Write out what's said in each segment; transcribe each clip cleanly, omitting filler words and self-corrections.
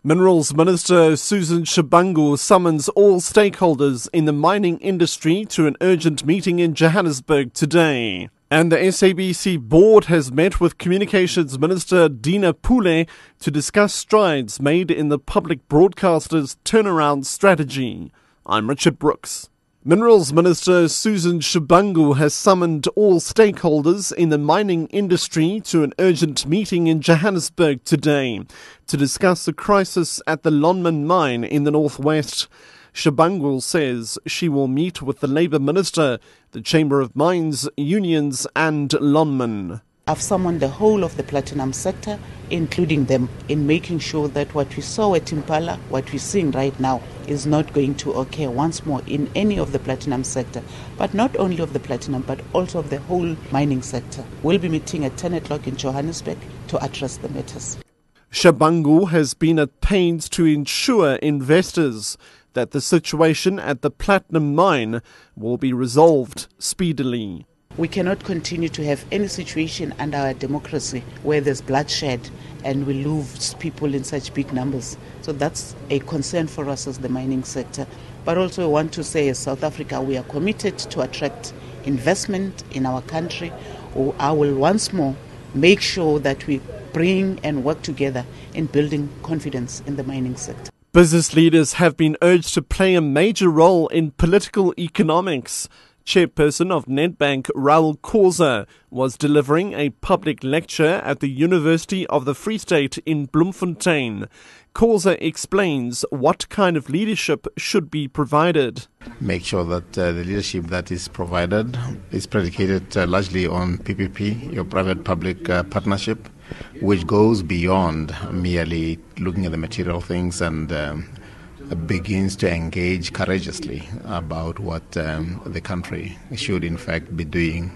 Minerals Minister Susan Shabangu summons all stakeholders in the mining industry to an urgent meeting in Johannesburg today. And the SABC board has met with Communications Minister Dina Pule to discuss strides made in the public broadcaster's turnaround strategy. I'm Richard Brooks. Minerals Minister Susan Shabangu has summoned all stakeholders in the mining industry to an urgent meeting in Johannesburg today to discuss the crisis at the Lonmin mine in the northwest. Shabangu says she will meet with the Labour Minister, the Chamber of Mines, unions and Lonmin. I've summoned the whole of the platinum sector, including them, in making sure that what we saw at Impala, what we're seeing right now, is not going to occur once more in any of the platinum sector, but not only of the platinum, but also of the whole mining sector. We'll be meeting at 10 o'clock in Johannesburg to address the matters. Shabangu has been at pains to ensure investors that the situation at the platinum mine will be resolved speedily. We cannot continue to have any situation under our democracy where there's bloodshed and we lose people in such big numbers. So that's a concern for us as the mining sector. But also I want to say as South Africa, we are committed to attract investment in our country. I will once more make sure that we bring and work together in building confidence in the mining sector. Business leaders have been urged to play a major role in political economics. Chairperson of Nedbank, Raul Khoza, was delivering a public lecture at the University of the Free State in Bloemfontein. Khoza explains what kind of leadership should be provided. Make sure that the leadership that is provided is predicated largely on PPP, your private-public partnership, which goes beyond merely looking at the material things and begins to engage courageously about what the country should in fact be doing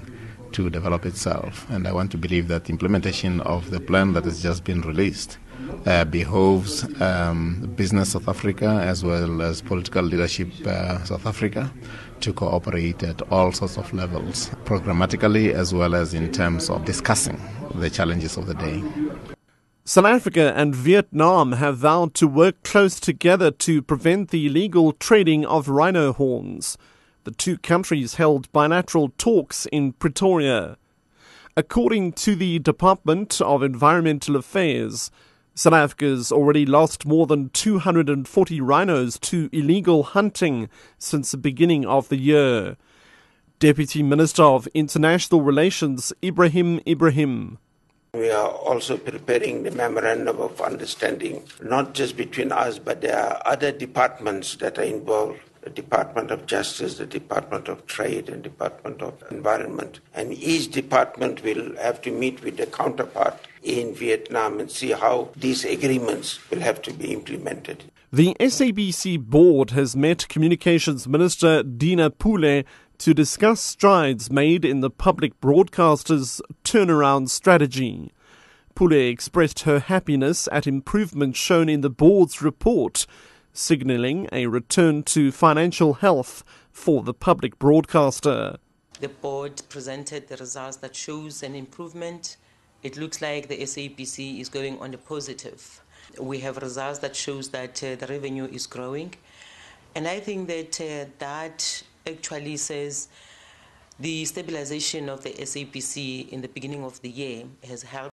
to develop itself. And I want to believe that the implementation of the plan that has just been released behoves business South Africa as well as political leadership South Africa to cooperate at all sorts of levels, programmatically as well as in terms of discussing the challenges of the day. South Africa and Vietnam have vowed to work close together to prevent the illegal trading of rhino horns. The two countries held bilateral talks in Pretoria. According to the Department of Environmental Affairs, South Africa's already lost more than 240 rhinos to illegal hunting since the beginning of the year. Deputy Minister of International Relations Ibrahim. We are also preparing the memorandum of understanding, not just between us, but there are other departments that are involved, the Department of Justice, the Department of Trade, and Department of Environment. And each department will have to meet with the counterpart in Vietnam and see how these agreements will have to be implemented. The SABC board has met Communications Minister Dina Pule to discuss strides made in the public broadcaster's turnaround strategy. Pule expressed her happiness at improvements shown in the board's report, signalling a return to financial health for the public broadcaster. The board presented the results that shows an improvement. It looks like the SABC is going on the positive. We have results that shows that the revenue is growing. And I think that that actually says the stabilization of the SABC in the beginning of the year has helped